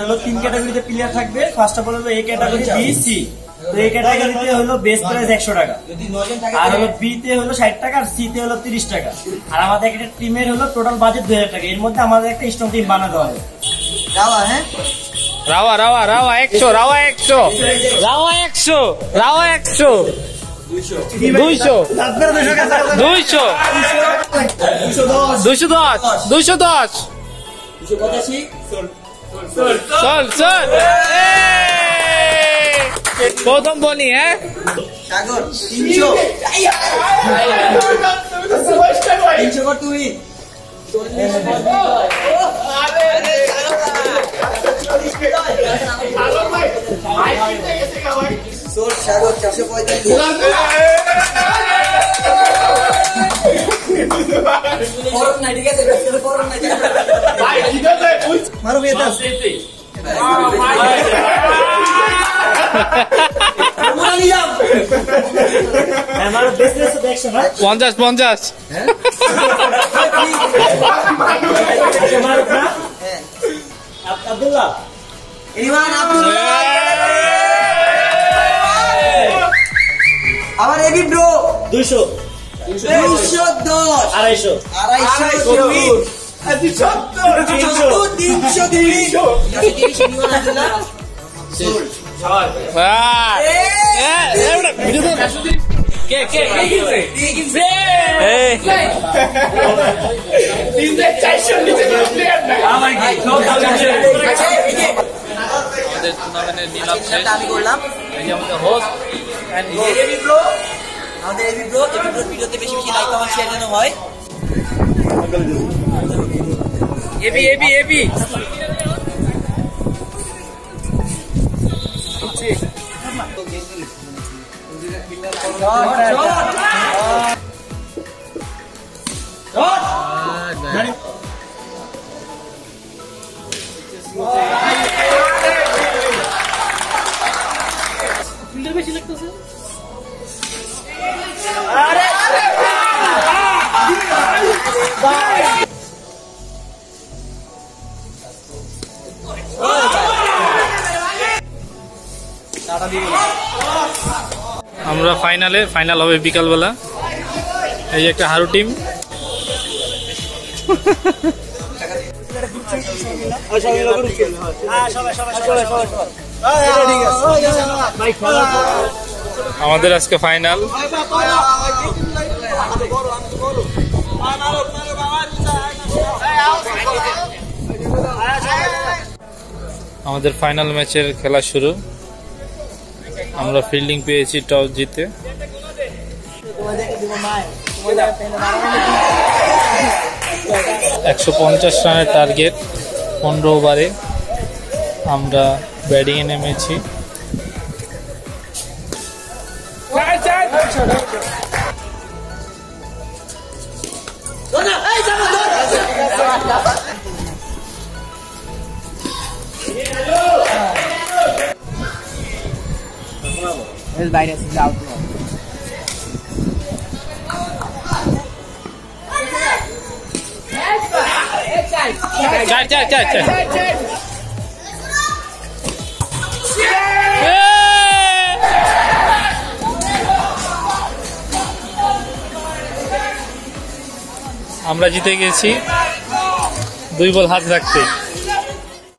হলো 3 ক্যাটাগরিতে প্লেয়ার থাকবে। ফার্স্ট অফ অল হলো এ ক্যাটাগরি, বি, সি। তো এই ক্যাটাগরিতে হলো বেস প্রাইস 100 টাকা, আর হলো বি তে হলো 60 টাকা, আর সি তে হলো 30 টাকা। আর আমাদের একটা টিমের হলো টোটাল বাজেট 2000 টাকা। এর মধ্যে আমাদের একটা স্ট্রং টিম বানাতে হবে। রাওয়া, হ্যাঁ, রাওয়া 100, রাওয়া 100, রাওয়া 100, রাওয়া 100, 200, 200, 210, 210, 285। চল প্রথম বনি। হ্যাঁ, সাগর 300, 300 কর তুই। সাগর 445। মারো বিয়ে 50। আব্দুল্লাহ, আমার এবি ব্রো 200, 210, 250, আমি করলাম হোস্ট। আমাদের এবি ব্রো ভিডিওতে বেশি বেশি লাইক কমেন্ট শেয়ার যেন হয়। এবি বেশি লাগতেছে। আমরা ফাইনাল হবে বিকালবেলা। এই যে একটা হারু টিম। আমাদের আজকে ফাইনাল। আমাদের ফাইনাল ম্যাচের খেলা শুরু। আমরা ফিল্ডিং পেয়েছি টস জিতে। 150 রানের টার্গেট 15 ওভারে। আমরা ব্যাটিংয়ে নেমেছি। বাইরে যাও আমরা জিতে গেছি 2 বল হাত রাখতে।